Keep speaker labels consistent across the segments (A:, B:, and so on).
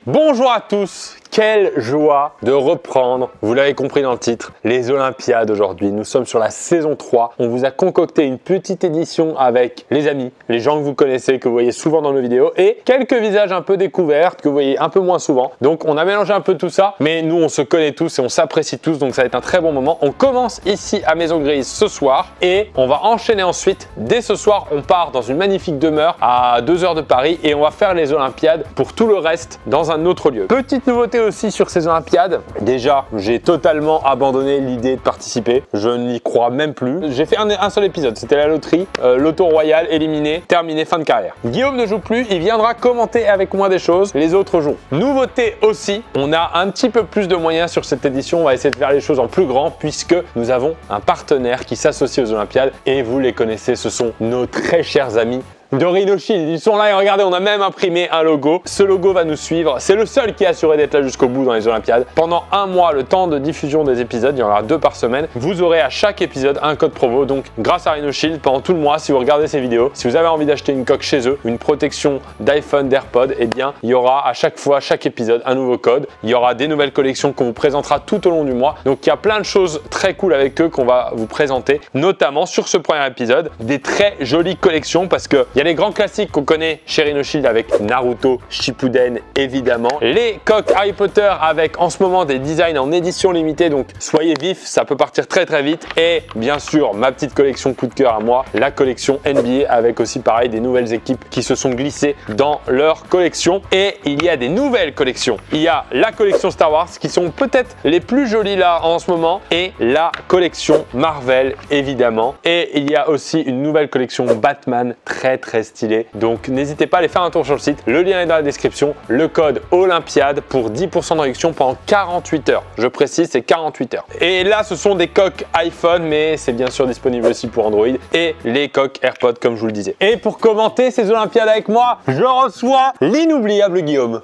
A: Bonjour à tous, quelle joie de reprendre, vous l'avez compris dans le titre, les Olympiades aujourd'hui. Nous sommes sur la saison 3, on vous a concocté une petite édition avec les amis, les gens que vous connaissez, que vous voyez souvent dans nos vidéos et quelques visages un peu découverts que vous voyez un peu moins souvent. Donc on a mélangé un peu tout ça, mais nous on se connaît tous et on s'apprécie tous, donc ça va être un très bon moment. On commence ici à Maison Grise ce soir et on va enchaîner ensuite. Dès ce soir, on part dans une magnifique demeure à 2 heures de Paris et on va faire les Olympiades pour tout le reste dans un autre lieu. Petite nouveauté aussi sur ces Olympiades. Déjà, j'ai totalement abandonné l'idée de participer. Je n'y crois même plus. J'ai fait un seul épisode, c'était la loterie. Loto royal, éliminé, terminé, fin de carrière. Guillaume ne joue plus, il viendra commenter avec moi des choses. Les autres jouent. Nouveauté aussi, on a un petit peu plus de moyens sur cette édition. On va essayer de faire les choses en plus grand puisque nous avons un partenaire qui s'associe aux Olympiades et vous les connaissez, ce sont nos très chers amis de Rhino Shield. Ils sont là et regardez, on a même imprimé un logo. Ce logo va nous suivre. C'est le seul qui est assuré d'être là jusqu'au bout dans les Olympiades. Pendant un mois, le temps de diffusion des épisodes, il y en aura 2 par semaine. Vous aurez à chaque épisode un code promo. Donc, grâce à Rhino Shield, pendant tout le mois, si vous regardez ces vidéos, si vous avez envie d'acheter une coque chez eux, une protection d'iPhone, d'AirPod, eh bien, il y aura à chaque fois, chaque épisode, un nouveau code. Il y aura des nouvelles collections qu'on vous présentera tout au long du mois. Donc, il y a plein de choses très cool avec eux qu'on va vous présenter, notamment sur ce premier épisode, des très jolies collections parce qu'il y a les grands classiques qu'on connaît chez Rhino Shield avec Naruto, Shippuden évidemment. Les coques Harry Potter avec en ce moment des designs en édition limitée, donc soyez vifs, ça peut partir très très vite. Et bien sûr, ma petite collection coup de cœur à moi, la collection NBA avec aussi pareil des nouvelles équipes qui se sont glissées dans leur collection. Et il y a des nouvelles collections. Il y a la collection Star Wars qui sont peut-être les plus jolies là en ce moment et la collection Marvel évidemment. Et il y a aussi une nouvelle collection Batman très très stylée. Donc n'hésitez pas à aller faire un tour sur le site, le lien est dans la description, le code Olympiade pour 10% de réduction pendant 48 heures. Je précise, c'est 48 heures. Et là, ce sont des coques iPhone, mais c'est bien sûr disponible aussi pour Android et les coques AirPods comme je vous le disais. Et pour commenter ces Olympiades avec moi, je reçois l'inoubliable Guillaume.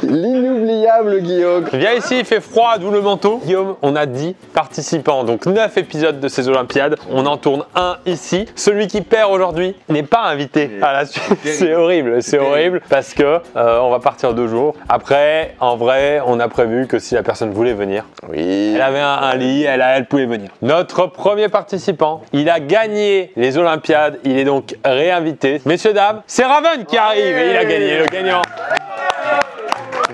B: L'inoubliable Guillaume.
A: Viens ici, il fait froid, d'où le manteau. Guillaume, on a 10 participants, donc 9 épisodes de ces Olympiades. On en tourne un ici. Celui qui perd aujourd'hui n'est pas invité à la suite. C'est horrible parce que on va partir 2 jours. Après, en vrai, on a prévu que si la personne voulait venir, elle avait un lit, elle pouvait venir. Notre premier participant, il a gagné les Olympiades, il est donc réinvité. Messieurs, dames, c'est Raven qui arrive et il a gagné, le gagnant.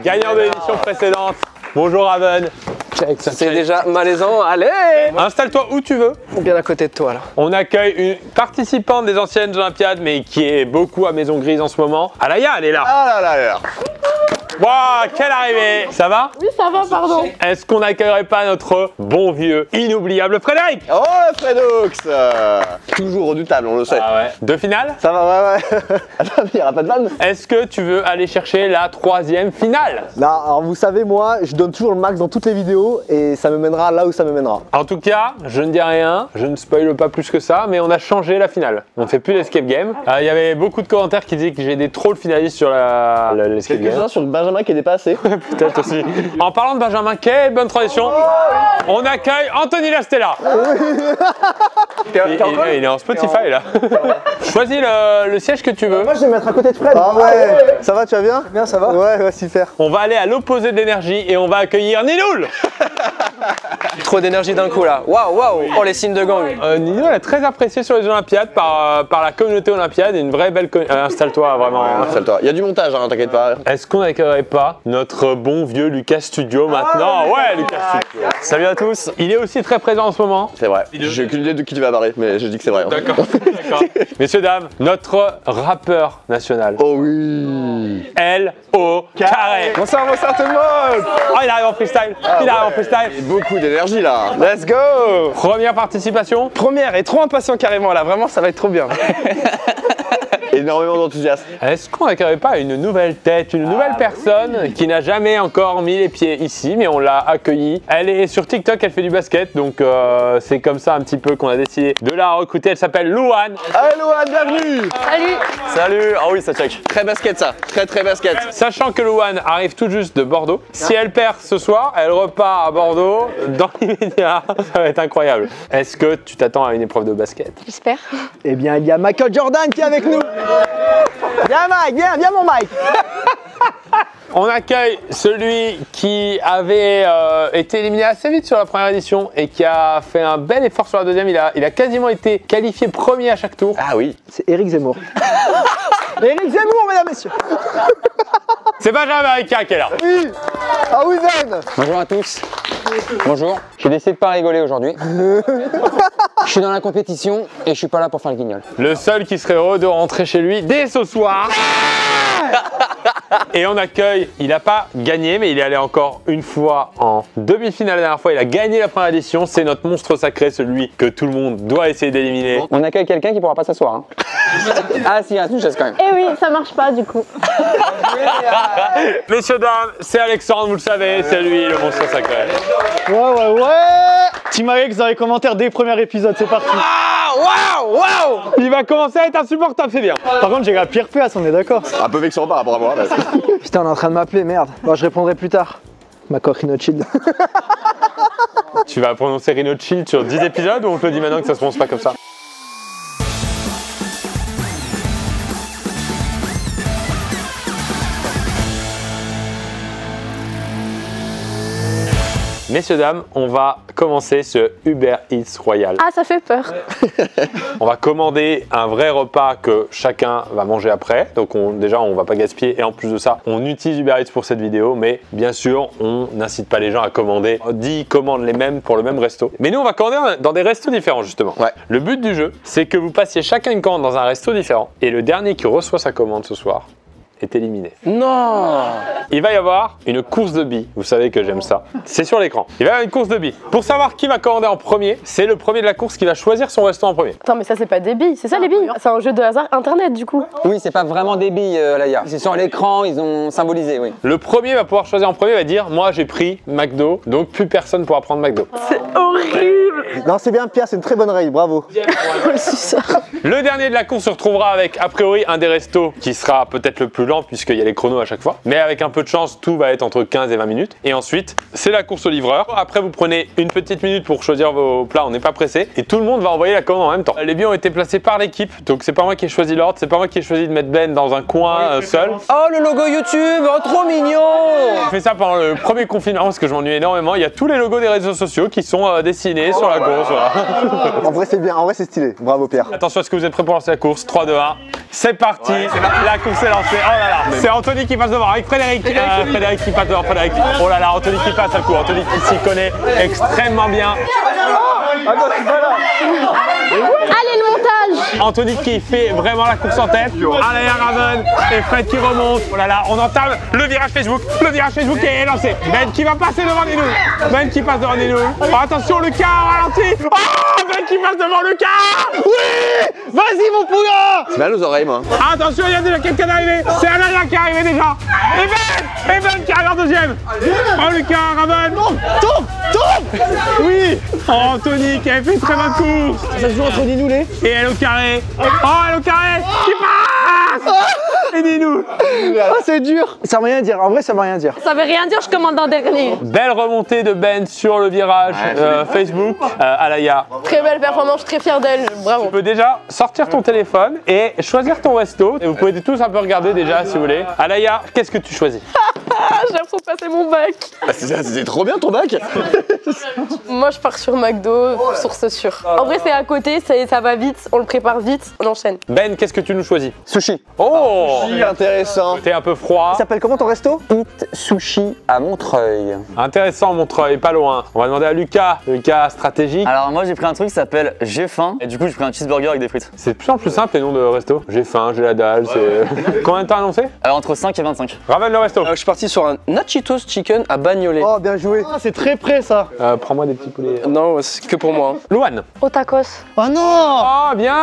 A: Gagnant de l'édition précédente. Bonjour Raven.
B: C'est déjà malaisant, allez.
A: Installe-toi où tu veux.
B: Bien à côté de toi là.
A: On accueille une participante des anciennes Olympiades, mais qui est beaucoup à Maison Grise en ce moment. Alaya, elle est là.
B: Ah là.
A: Waouh, quelle arrivée. Ça va?
C: Oui, ça va, pardon.
A: Est-ce qu'on n'accueillerait pas notre bon vieux, inoubliable Frédéric?
B: Oh Fredox. Toujours redoutable, on le sait.
A: Ah ouais. 2 finales?
B: Ça va, ouais. Attends, il n'y aura pas de vanne.
A: Est-ce que tu veux aller chercher la 3e finale?
B: Non, alors vous savez, moi, je donne toujours le max dans toutes les vidéos et ça me mènera là où ça me mènera.
A: En tout cas, je ne dis rien, je ne spoile pas plus que ça, mais on a changé la finale. On ne fait plus l'escape game. Il y avait beaucoup de commentaires qui disaient que j'ai des trolls finalistes sur l'escape game.
B: Sur Benjamin qui est dépassé.
A: Peut-être aussi. En parlant de Benjamin, quelle bonne tradition. On accueille Anthony Lastella. Il est en Spotify là. Choisis le siège que tu veux.
B: Moi je vais me mettre à côté de Fred. Ah ouais. Ça va, tu vas bien? Bien, ça va? Ouais, super.
A: On va aller à l'opposé de l'énergie et on va accueillir Ninoul.
D: Trop d'énergie d'un coup là. Waouh. Oh les signes de gang.
A: Ninoul est très apprécié sur les Olympiades par la communauté olympiade et une vraie belle installe-toi vraiment.
B: Installe-toi. Il y a du montage, hein, t'inquiète pas.
A: Est-ce qu'on n'accueillerait pas notre bon vieux Lucas Studio maintenant? Ouais, Lucas Studio.
D: Salut à tous.
A: Il est aussi très présent en ce moment.
B: C'est vrai. J'ai aucune idée de qui tu vas barrer, mais je dis que c'est vrai. Hein.
A: D'accord. Messieurs, dames, notre rappeur national.
B: Oh oui.
A: L.O. Carré.
B: Bonsoir tout le monde.
A: Oh, il arrive en freestyle. Il arrive en freestyle.
B: Il y a beaucoup d'énergie là.
D: Let's go.
A: Première participation.
D: Première et trop impatient carrément là. Vraiment, ça va être trop bien.
B: Énormément d'enthousiasme.
A: Est-ce qu'on n'accueillerait pas une nouvelle tête, une nouvelle personne qui n'a jamais encore mis les pieds ici, mais on l'a accueillie. Elle est sur TikTok, elle fait du basket, donc c'est comme ça un petit peu qu'on a décidé de la recruter. Elle s'appelle Louane.
B: Allez Louane, bienvenue.
D: Salut. Ah oui, ça check.
B: Très basket ça, très basket.
A: Sachant que Louane arrive tout juste de Bordeaux, si elle perd ce soir, elle repart à Bordeaux dans l'immédiat. Ça va être incroyable. Est-ce que tu t'attends à une épreuve de basket?
C: J'espère.
B: Eh bien, il y a Michael Jordan qui est avec nous. Viens Mike, viens mon Mike.
A: On accueille celui qui avait été éliminé assez vite sur la première édition et qui a fait un bel effort sur la deuxième. Il a quasiment été qualifié premier à chaque tour.
D: Ah oui.
B: C'est Eric Zemmour. Eric Zemmour, mesdames, messieurs.
A: C'est Benjamin America qui est là.
B: Oui. Ah oui, Ben.
C: Bonjour à tous. Bonjour. J'ai décidé de pas rigoler aujourd'hui. Je suis dans la compétition et je suis pas là pour faire le guignol.
A: Le seul qui serait heureux de rentrer chez lui dès ce soir. Et on accueille, il n'a pas gagné, mais il est allé encore une fois en demi-finale la dernière fois. Il a gagné la première édition. C'est notre monstre sacré, celui que tout le monde doit essayer d'éliminer.
C: On accueille quelqu'un qui pourra pas s'asseoir. Hein. Ah si, il reste une chaise quand même.
E: Eh oui, ça marche pas du coup.
A: Messieurs, dames, c'est Alexandre, vous le savez, c'est lui le monstre sacré.
B: Ouais. Team Alex dans les commentaires dès le premier épisode, c'est parti.
A: Waouh. Il va commencer à être insupportable, c'est bien.
B: Par contre, j'ai la pire place, on est d'accord.
F: Un peu vexant par rapport à moi.
B: Putain, on est en train de m'appeler, merde. Bon, je répondrai plus tard. Ma coquine chill.
A: Tu vas prononcer Rhino Chill sur 10 épisodes ou on te dit maintenant que ça se prononce pas comme ça? Messieurs, dames, on va commencer ce Uber Eats Royal.
E: Ah, ça fait peur.
A: On va commander un vrai repas que chacun va manger après. Donc déjà, on va pas gaspiller. Et en plus de ça, on utilise Uber Eats pour cette vidéo. Mais bien sûr, on n'incite pas les gens à commander 10 commandes les mêmes pour le même resto. Mais nous, on va commander dans des restos différents, justement.
D: Ouais.
A: Le but du jeu, c'est que vous passiez chacun une commande dans un resto différent. Et le dernier qui reçoit sa commande ce soir est éliminé.
D: Non.
A: Il va y avoir une course de billes. Vous savez que j'aime ça. C'est sur l'écran. Il va y avoir une course de billes. Pour savoir qui va commander en premier, c'est le premier de la course qui va choisir son resto en premier.
E: Attends, mais ça, c'est pas des billes, c'est ça les billes? C'est un jeu de hasard internet du coup.
C: Oui, c'est pas vraiment des billes, Laïa. C'est sur l'écran, ils ont symbolisé, oui.
A: Le premier va pouvoir choisir en premier, va dire moi j'ai pris McDo, donc plus personne pourra prendre McDo.
E: C'est horrible.
B: Non, c'est bien, Pierre, c'est une très bonne règle, bravo.
E: C'est ça.
A: Le dernier de la course se retrouvera avec a priori un des restos qui sera peut-être le plus lent puisqu'il y a les chronos à chaque fois. Mais avec un peu de chance, tout va être entre 15 et 20 minutes. Et ensuite, c'est la course au livreur. Après, vous prenez une petite minute pour choisir vos plats, on n'est pas pressé. Et tout le monde va envoyer la commande en même temps. Les billes ont été placés par l'équipe, donc c'est pas moi qui ai choisi l'ordre, c'est pas moi qui ai choisi de mettre Ben dans un coin seul.
D: Oh, le logo YouTube, oh, trop mignon.
A: J'ai fait ça pendant le premier confinement parce que je m'ennuie énormément. Il y a tous les logos des réseaux sociaux qui sont dessinés sur la course. Voilà.
B: En vrai, c'est bien, en vrai, c'est stylé. Bravo, Pierre.
A: Attention, est-ce que vous êtes prêts pour lancer la course? 3, 2, 1. C'est parti. La course est lancée. Oh là là. C'est Anthony qui passe devant avec Frédéric. Frédéric qui passe devant Frédéric. Oh là là, Anthony qui passe à coup. Anthony qui s'y connaît extrêmement bien.
E: Allez, le montage.
A: Anthony qui fait vraiment la course en tête. Alaya Raven et Fred qui remonte. Oh là là, on entame le virage Facebook. Le virage Facebook est lancé. Ben qui va passer devant les nouilles. Ben qui passe devant les nouilles. Oh, attention, Lucas ralenti. Oh, Ben qui passe devant Lucas. Oui. Vas-y, mon poulain.
F: C'est mal aux oreilles, moi.
A: Attention, il y a déjà quelqu'un arrivé. C'est Alaya qui est arrivé déjà. Et Ben qui arrive en deuxième. Oh, Lucas, Raven. Tombe. Oui. Oh, Anthony qui avait fait une très bonne course.
B: Ça se joue entre Ninoulé.
A: Et elle au carré. Oh, elle au carré. Qui passe. Et dis-nous.
B: Ah, c'est dur. Ça veut rien dire, en vrai, ça veut rien dire.
E: Ça veut rien dire, je commande en dernier.
A: Belle remontée de Ben sur le virage Facebook. Alaya,
E: Très belle performance, je suis très fière d'elle, bravo.
A: tu peux déjà sortir ton téléphone et choisir ton resto. Et vous pouvez tous un peu regarder déjà si vous voulez. Alaya, qu'est-ce que tu choisis?
E: Ah, j'ai l'impression de passer mon bac.
F: Ah, c'est trop bien ton bac.
E: Moi, je pars sur McDo, source sûre. En vrai, c'est à côté, ça va vite, on le prépare vite, on enchaîne.
A: Ben, qu'est-ce que tu nous choisis?
C: Sushi.
A: Oh,
F: Intéressant.
A: t'es un peu froid.
B: Ça s'appelle comment ton resto?
C: Eat Sushi à Montreuil.
A: Intéressant, Montreuil, pas loin. On va demander à Lucas. Lucas, stratégique.
G: Alors moi j'ai pris un truc qui s'appelle J'ai faim et du coup j'ai pris un cheeseburger avec des frites.
A: C'est de plus en plus simple les noms de resto. J'ai faim, j'ai la dalle, c'est... Combien de temps annoncé?
G: Entre 5 et 25.
A: Ramène le resto.
D: Je suis parti sur un Nachitos Chicken à Bagnolet.
B: Oh, bien joué. Ah, c'est très près, ça.
A: Prends-moi des petits poulets.
D: Non, c'est que pour moi.
A: Louane.
E: Au tacos.
B: Oh non.
A: Oh, bien.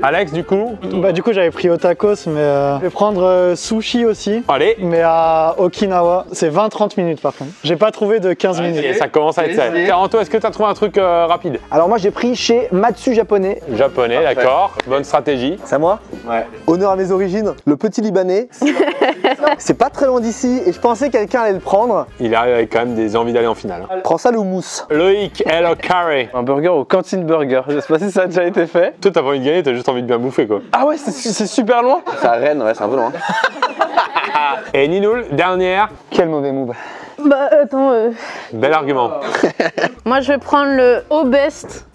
A: Alex, du coup.
H: Bah du coup j'avais pris au tacos mais je vais prendre sushi aussi
A: Allez.
H: mais à Okinawa. C'est 20-30 minutes par contre. J'ai pas trouvé de 15 minutes.
A: Et ça commence à être ça. Taranto, est-ce que tu as trouvé un truc rapide?
B: Alors, moi, j'ai pris chez Matsu japonais.
A: Japonais, d'accord. Bonne stratégie.
B: C'est à moi?
F: Ouais.
B: Honneur à mes origines, le petit Libanais. C'est pas très loin d'ici et je pensais que quelqu'un allait le prendre.
A: Il arrive avec quand même des envies d'aller en finale. Hein.
B: Prends ça le mousse.
A: Loïc, hello carré.
D: Un burger au Cantine Burger. Je sais pas si ça a déjà été fait.
A: Toi, t'as pas envie de gagner, t'as juste envie de bien bouffer quoi.
D: Ah ouais, c'est super loin.
F: C'est à Rennes, ouais, c'est un peu loin.
A: Et Ninoul, dernière.
C: Quel mauvais move.
E: Bah attends,
A: Bel argument.
E: moi je vais prendre le Au Best.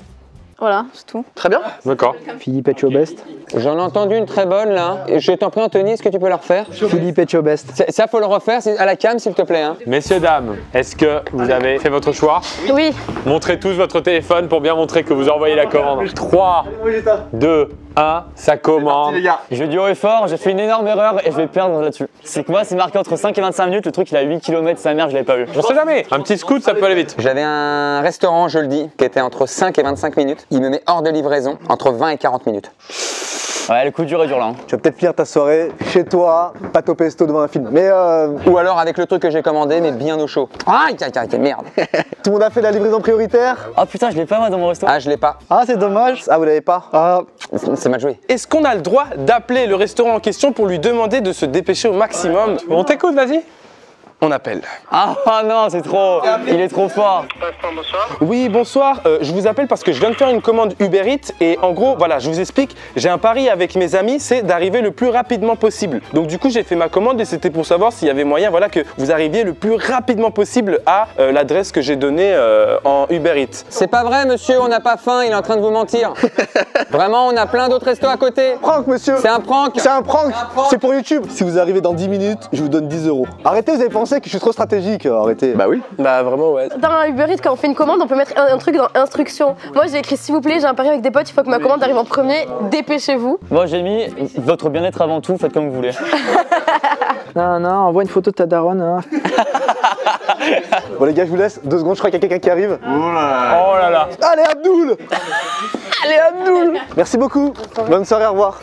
E: Voilà, c'est tout.
F: Très bien.
A: D'accord.
B: Philippe Etcho Best.
C: J'en ai entendu une très bonne là. Et je t'en prie Anthony, est-ce que tu peux la refaire?
B: Philippe Etcho Best.
C: Ça faut le refaire, c'est à la cam s'il te plaît. Hein.
A: Messieurs, dames, est-ce que vous avez fait votre choix?
E: Oui.
A: Montrez tous votre téléphone pour bien montrer que vous envoyez la commande. 3, 2, 1, ça commande.
G: Je dis haut et fort, j'ai fait une énorme erreur et je vais perdre là-dessus. C'est que moi, c'est marqué entre 5 et 25 minutes, le truc il a 8 km, sa mère, je l'avais pas vu.
A: On sait jamais. Un petit scoot, ça peut aller vite.
C: J'avais un restaurant, je le dis, qui était entre 5 et 25 minutes. Il me met hors de livraison entre 20 et 40 minutes.
G: Ouais, le coup dur est dur là. Hein.
B: Tu vas peut-être finir ta soirée chez toi, pâte au pesto devant un film. Mais
C: Ou alors avec le truc que j'ai commandé, mais bien au chaud. Aïe, aïe, aïe, merde.
B: tout le monde a fait la livraison prioritaire.
G: Oh putain, je l'ai pas moi dans mon resto.
C: Ah, je l'ai pas.
H: Ah, c'est dommage.
B: Ah, vous l'avez pas?
H: Ah,
C: C'est mal joué.
D: Est-ce qu'on a le droit d'appeler le restaurant en question pour lui demander de se dépêcher au maximum?
A: On t'écoute, vas-y.
D: On appelle.
G: Ah non, c'est trop. Il est trop fort.
D: Oui, bonsoir. Je vous appelle parce que je viens de faire une commande Uber Eats et en gros, voilà, je vous explique. J'ai un pari avec mes amis, c'est d'arriver le plus rapidement possible. Donc du coup, j'ai fait ma commande et c'était pour savoir s'il y avait moyen, voilà, que vous arriviez le plus rapidement possible à l'adresse que j'ai donnée en Uber Eats.
C: C'est pas vrai, monsieur, on n'a pas faim, il est en train de vous mentir. Vraiment, on a plein d'autres restos à côté.
B: Prank, monsieur.
C: C'est un prank.
B: C'est un prank. C'est pour YouTube. Si vous arrivez dans 10 minutes, je vous donne 10 €. Arrêtez, vous avez pensé que je suis trop stratégique. Arrêtez.
F: Bah oui.
D: Bah vraiment, ouais.
E: Dans un Uber Eats, quand on fait une commande, on peut mettre un truc dans instruction. Moi j'ai écrit s'il vous plaît, j'ai un pari avec des potes, il faut que ma commande arrive en premier, dépêchez-vous.
G: Moi, j'ai mis votre bien-être avant tout, faites comme vous voulez.
H: non, non, envoie une photo de ta daronne. Hein.
B: Bon les gars, je vous laisse 2 secondes, je crois qu'il y a quelqu'un qui arrive.
A: Oh là là.
B: Allez Abdoul. Allez Abdoul. Merci beaucoup. Bonne soirée, au revoir.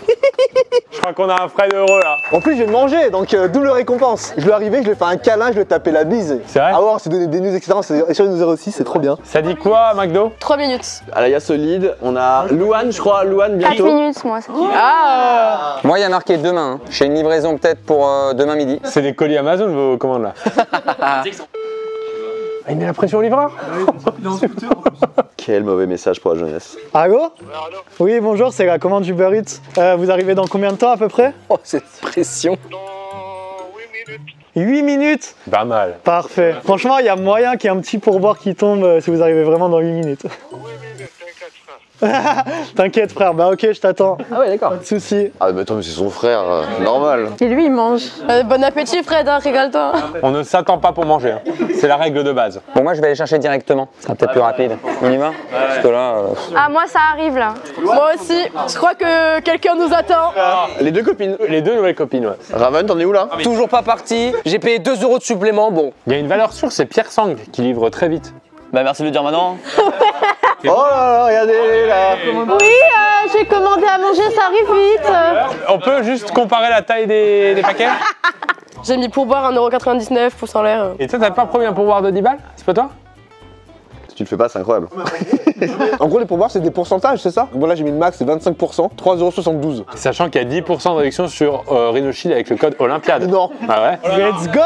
A: Je crois qu'on a un Fred heureux là.
B: En plus, je viens de manger, donc double récompense. Je lui arrivé, je lui ai fait un câlin, je lui ai tapé la bise.
A: C'est vrai?
B: Ah ouais, on s'est donné des news, etc. Et sur nous 06, c'est trop bien.
A: Ça dit quoi, McDo?
E: 3 minutes.
F: Alaya solide. On a Louane, je crois. Louane
E: 4
F: bientôt.
E: minutes, moi.
C: Moi, il y a marqué demain. Hein. J'ai une livraison peut-être pour demain midi.
A: C'est des colis Amazon vos commandes là. Il met la pression au livreur.
F: Quel mauvais message pour la jeunesse.
H: Allô? Oui, bonjour, c'est la commande Uber Eats. Vous arrivez dans combien de temps à peu près?
D: Oh, cette pression.
H: 8 minutes.
A: Pas mal.
H: Parfait. Franchement, il y a moyen qu'il y ait un petit pourboire qui tombe si vous arrivez vraiment dans 8 minutes. T'inquiète frère, bah ok, je t'attends.
C: Ah ouais, d'accord.
H: Pas de soucis.
F: Ah mais attends, mais c'est son frère, normal.
E: Et lui, il mange. Bon appétit, Fred, hein, régale-toi.
A: On ne s'attend pas pour manger. Hein. C'est la règle de base.
C: Bon, moi, je vais aller chercher directement. Ça sera peut-être plus rapide. On y va? Parce que là.
E: Ah, moi, ça arrive là. Moi aussi. Je crois que quelqu'un nous attend.
F: Les 2 copines.
A: Les 2 nouvelles copines, ouais.
F: Raven, t'en es où là?
D: Toujours pas parti. J'ai payé 2 € de supplément. Bon.
A: Il y a une valeur sûre, c'est Pierre Sang qui livre très vite.
G: Bah merci de le dire maintenant.
F: Oh là là, regardez là.
E: Oui, j'ai commandé à manger, ça arrive vite.
A: On peut juste comparer la taille des paquets?
E: J'ai mis pourboire 1,99 €, pouce en l'air.
A: Et toi, t'as pas promis un pourboire de 10 balles? C'est pas toi?
F: Si tu le fais pas, c'est incroyable.
B: En gros, les pourboires, c'est des pourcentages, c'est ça? Bon, là, j'ai mis le max, c'est 25%, 3,72 €.
A: Sachant qu'il y a 10% de réduction sur Rhino Shield avec le code Olympiade.
B: Non.
A: Ah ouais?
H: Let's go!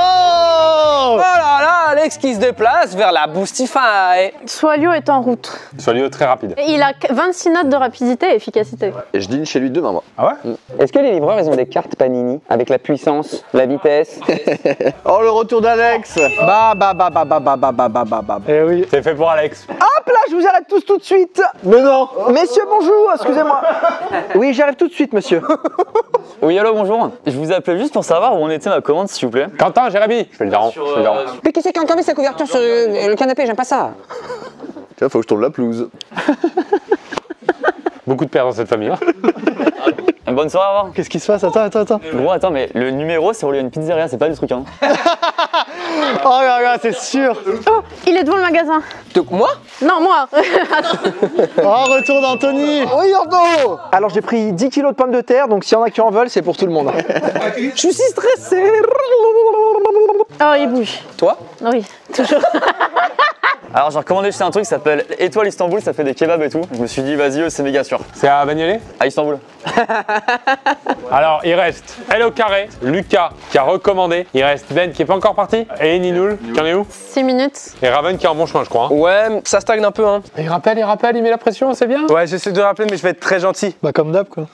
D: Oh là là, Alex qui se déplace vers la Boostify.
E: Soilio est en route.
A: Sur lieu très rapide.
E: Il a 26 notes de rapidité et efficacité.
F: Et je dîne chez lui demain, moi.
A: Ah ouais?
C: Est-ce que les livreurs, ils ont des cartes Panini avec la puissance, la vitesse?
F: Oh, le retour d'Alex.
B: Bah.
H: Eh oui.
A: C'est fait pour Alex.
I: Hop là, je vous arrête tous tout de suite.
B: Mais non.
I: Messieurs, bonjour, excusez-moi. Oui, j'arrive tout de suite, monsieur.
G: Oui, allô, bonjour. Je vous appelais juste pour savoir où on était ma commande, s'il vous plaît.
A: Quentin, Jérémy. Je fais le daron. Je fais le daron.
C: Mais qu'est-ce qui a entamé sa couverture sur le canapé? J'aime pas ça.
F: Tiens, faut que je tourne la pelouse.
A: Beaucoup de pères dans cette famille. Hein.
G: Bonne soirée, au revoir.
H: Qu'est-ce qui se passe? Attends.
G: Gros, attends, mais le numéro, c'est où il y a une pizzeria, c'est pas du truc, hein.
H: Oh là là, c'est sûr.
E: Oh, il est devant le magasin.
D: Donc moi?
E: Non, moi.
H: Oh, retour d'Anthony.
I: Oui, Ordo. Alors, j'ai pris 10 kilos de pommes de terre, donc s'il y en a qui en veulent, c'est pour tout le monde. Je suis si stressé.
E: Oh, il bouge.
D: Toi?
E: Oui, toujours.
G: Alors, j'ai recommandé chez un truc qui s'appelle Étoile Istanbul, ça fait des kebabs et tout. Je me suis dit, vas-y, c'est méga sûr.
A: C'est à Bagnolet?
G: À Istanbul.
A: Alors, il reste L au carré, Lucas qui a recommandé, il reste Ben qui est pas encore parti, et Ninoul qui en est où?
E: 6 minutes.
A: Et Raven qui est en bon chemin, je crois. Hein.
D: Ouais, ça stagne un peu, hein.
A: Il rappelle, il met la pression, c'est bien.
D: Ouais, j'essaie de rappeler, mais je vais être très gentil.
H: Bah comme d'hab quoi.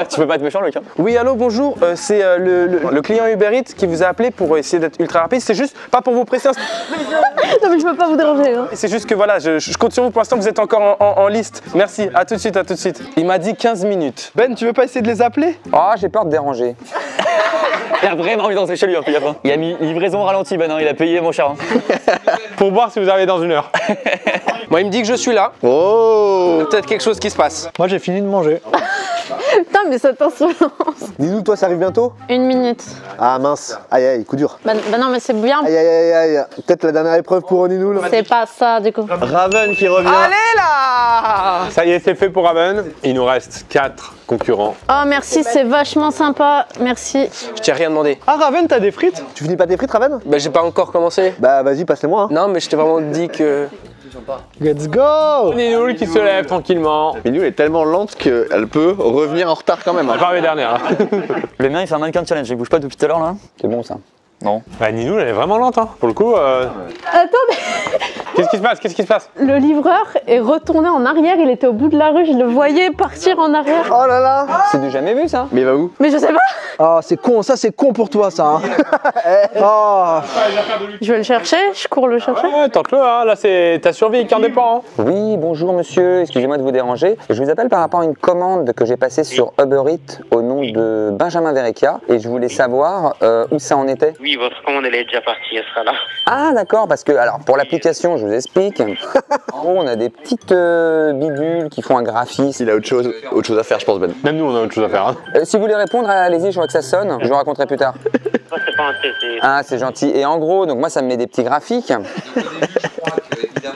G: Tu peux pas être méchant, Lucas.
D: Oui, allô, bonjour. C'est le client Uber Eats qui vous a appelé pour essayer d'être ultra rapide. C'est juste, pas pour vous presser,
E: Non mais je peux pas vous déranger. Hein.
D: c'est juste que voilà, je compte sur vous. Pour l'instant, vous êtes encore en liste. Merci, à tout de suite, à tout de suite. Il m'a dit 15 minutes. Ben, tu veux pas essayer de les appeler?
C: Ah, j'ai peur de déranger.
G: Il a vraiment envie d'entrer chez lui, hein, fais gaffe, hein. Il a mis livraison ralentie, Ben, hein, il a payé mon cher. Hein.
A: Pour voir si vous arrivez dans 1 heure.
D: Moi, il me dit que je suis là.
F: Oh.
D: Peut-être quelque chose qui se passe.
H: Moi j'ai fini de manger.
E: Putain mais cette insolence.
B: Dis-nous, toi, ça arrive bientôt?
E: 1 minute.
B: Ah mince, aïe aïe, coup dur.
E: Bah non mais c'est bien.
B: Aïe aïe aïe aïe, peut-être la dernière épreuve pour Ninoul.
E: C'est pas ça du coup.
F: Raven qui revient.
D: Allez là!
A: Ça y est, c'est fait pour Raven. Il nous reste 4 concurrents.
E: Oh merci, c'est vachement sympa. Merci.
D: Je t'ai rien demandé.
H: Ah Raven, t'as des frites?
B: Tu finis pas tes frites, Raven?
D: Bah, j'ai pas encore commencé.
B: Bah vas-y, passe-les-moi. Hein.
D: Non, mais je t'ai vraiment dit que.
H: Let's go!
A: Ninoul qui se lève tranquillement.
F: Ninoul est tellement lente qu'elle peut revenir en retard quand même.
A: Elle va arriver dernière. Hein.
G: Le mien, il fait un mannequin challenge, il bouge pas depuis tout à l'heure là.
C: C'est bon ça.
G: Non.
A: Bah, Ninoul, elle est vraiment lente. Hein. Pour le coup.
E: Attendez.
A: Qu'est-ce qui se passe? Qu'est-ce qui se passe?
E: Le livreur est retourné en arrière, il était au bout de la rue, je le voyais partir en arrière.
B: Oh là là.
C: C'est du jamais vu ça.
F: Mais il va où?
E: Mais je sais pas.
I: Ah, c'est con, ça c'est con pour toi ça. Hein. Oh.
E: Je vais le chercher, je cours le chercher.
A: Ouais, tente-le. Hein. Là, c'est ta survie qui en dépend. Hein.
C: Oui, bonjour monsieur, excusez-moi de vous déranger. Je vous appelle par rapport à une commande que j'ai passée sur Uber Eats au nom de Benjamin Verrecchia et je voulais savoir où ça en était.
J: Oui, votre commande elle est déjà partie, elle sera là.
C: Ah d'accord, parce que alors pour l'application, je vous explique. En gros, on a des petites bidules qui font un graphisme.
F: Il a autre chose à faire, je pense, Ben.
A: Même nous, on a autre chose à faire. Hein.
C: Si vous voulez répondre, allez-y, je vois que ça sonne. Je vous raconterai plus tard.
J: C'est pas un test, c'est...
C: Ah, c'est gentil. Et en gros, donc moi, ça me met des petits graphiques.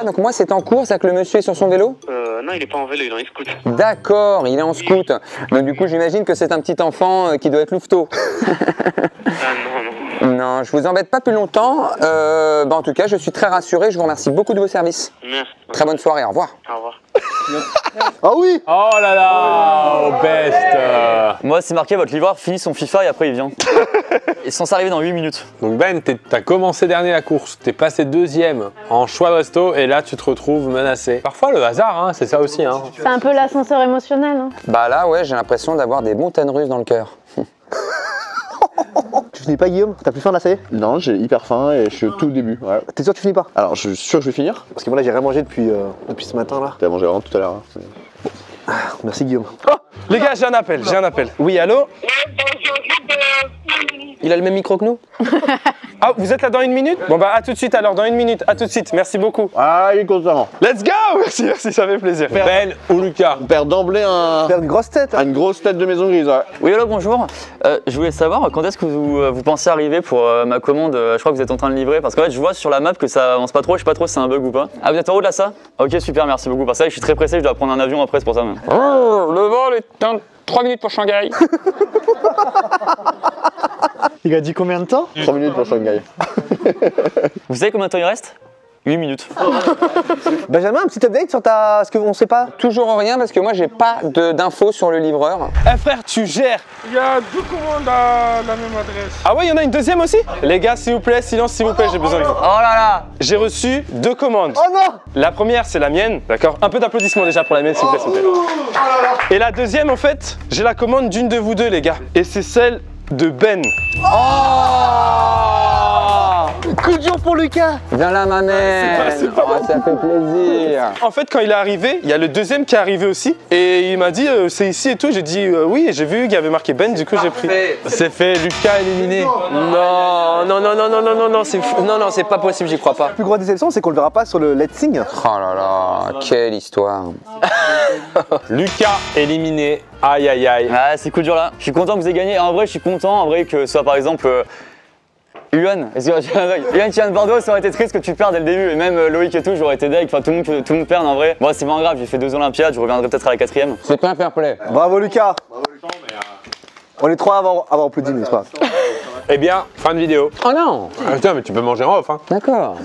C: Donc moi, c'est en cours, c'est que le monsieur est sur son vélo?
J: Non, il est pas en vélo, il est en scoot.
C: D'accord, il est en scoot. Donc du coup, j'imagine que c'est un petit enfant qui doit être louveteau.
J: Ah non, non.
C: Non, je vous embête pas plus longtemps. En tout cas, je suis très rassuré. Je vous remercie beaucoup de vos services.
J: Merci.
C: Très bonne soirée, au revoir.
J: Au revoir.
B: Ah oui.
A: Oh là là, au best.
G: Moi, c'est marqué, votre livreur finit son FIFA et après il vient. Ils sont censés arriver dans 8 minutes.
A: Donc Ben, t'as commencé dernier la course, t'es passé 2e en choix de resto et là tu te retrouves menacé. Parfois le hasard, hein, c'est ça aussi. Hein.
E: C'est un peu l'ascenseur émotionnel. Hein.
C: Bah là, ouais, j'ai l'impression d'avoir des montagnes russes dans le cœur.
B: Tu finis pas, Guillaume? T'as plus faim là, ça y est?
F: Non, j'ai hyper faim et je suis au tout début. Ouais.
B: T'es sûr que tu finis pas?
F: Alors, je suis sûr que je vais finir.
B: Parce que moi là, j'ai rien mangé depuis ce matin là.
F: T'as mangé vraiment tout à l'heure. Hein.
B: Merci, Guillaume.
D: Oh, les gars, j'ai un appel, j'ai un appel. Oui, allô? Il a le même micro que nous? Ah, vous êtes là dans 1 minute? Bon bah à tout de suite alors, dans 1 minute, à tout de suite, merci beaucoup.
F: Ah, il est content.
D: Let's go! Merci, merci, ça fait plaisir.
A: Ben ou Lucas?
F: On perd d'emblée
B: Faire une grosse tête.
F: une grosse tête de maison grise, ouais.
G: Oui, allô, bonjour. Je voulais savoir quand est-ce que vous pensez arriver pour ma commande. Je crois que vous êtes en train de livrer parce qu'en fait, je vois sur la map que ça avance pas trop. Je sais pas trop si c'est un bug ou pas. Ah, vous êtes en haut de là, ça? Ok, super, merci beaucoup. Parce que je suis très pressé, je dois prendre un avion après, c'est pour ça. Même.
C: Le vol est dans 3 minutes pour Shanghai.
H: Il a dit combien de temps?
F: 3 minutes pour Shanghai.
G: Vous savez combien de temps il reste? 8 minutes.
B: Benjamin, un petit update sur ce qu'on sait pas?
C: Toujours rien parce que moi, j'ai pas d'infos sur le livreur.
D: Eh frère, tu gères.
J: Il y a 2 commandes à la même adresse.
D: Ah ouais, il y en a une deuxième aussi? Les gars, s'il vous plaît, silence s'il vous plaît, j'ai besoin de vous.
C: Oh là là.
D: J'ai reçu 2 commandes.
B: Oh non.
D: La première, c'est la mienne, d'accord? Un peu d'applaudissements déjà pour la mienne, s'il vous plaît, s'il vous plaît. Et la deuxième, en fait, j'ai la commande d'une de vous deux, les gars. Et c'est celle de Ben.
B: Coup dur pour Lucas.
C: Viens là, ma mère. Ça fait plaisir.
D: En fait, quand il est arrivé, il y a le deuxième qui est arrivé aussi. Et il m'a dit, c'est ici et tout. J'ai dit, oui, et j'ai vu qu'il y avait marqué Ben, du coup, j'ai pris.
A: C'est fait, Lucas éliminé.
D: Non, non, non, non, non, non, non, non, c'est fou. Non, non, c'est pas possible, j'y crois pas.
B: La plus grosse déception, c'est qu'on le verra pas sur le Let's Sing.
C: Oh là là, quelle histoire.
A: Lucas éliminé. Aïe aïe aïe.
G: Ah, c'est coup dur là. Je suis content que vous ayez gagné. En vrai, je suis content en vrai que ce soit par exemple. Yuan, Yuan qui vient de Bordeaux, ça aurait été triste que tu perdes dès le début. Et même Loïc et tout, j'aurais été deg. Enfin, tout le monde perd en vrai. Bon, c'est pas grave, j'ai fait 2 Olympiades, je reviendrai peut-être à la 4e.
C: C'est pas un fair play.
B: Bravo Lucas. On est 3 à avoir applaudi, n'est-ce pas?
A: Eh bien, fin de vidéo.
C: Oh non.
A: Ah, putain, mais tu peux manger en off. Hein.
C: D'accord.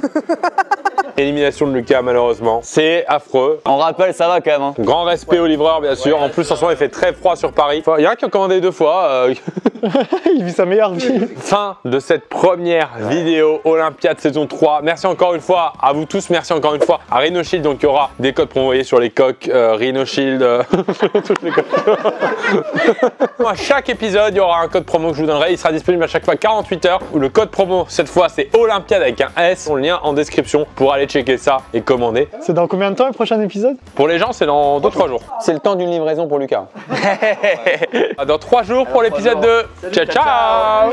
A: Élimination de Lucas malheureusement. C'est affreux.
G: On rappelle, ça va quand même. Hein.
A: Grand respect au livreur bien sûr. En plus en ce moment il fait très froid sur Paris. Il y en a qui ont commandé 2 fois.
H: Il vit sa meilleure vie.
A: Fin de cette première vidéo Olympiade saison 3. Merci encore une fois à vous tous. Merci encore une fois à Rhino Shield. Donc il y aura des codes promo sur les coques. Rhino Shield. Toutes les codes. À chaque épisode il y aura un code promo que je vous donnerai. Il sera disponible à chaque fois 48 heures. Le code promo cette fois c'est Olympiade avec un S. Le lien en description pour aller checker ça et commander.
H: C'est dans combien de temps le prochain épisode?
A: Pour les gens c'est dans 2-3 jours.
C: C'est le temps d'une livraison pour Lucas.
A: Dans 3 jours pour l'épisode 2. Ciao ciao.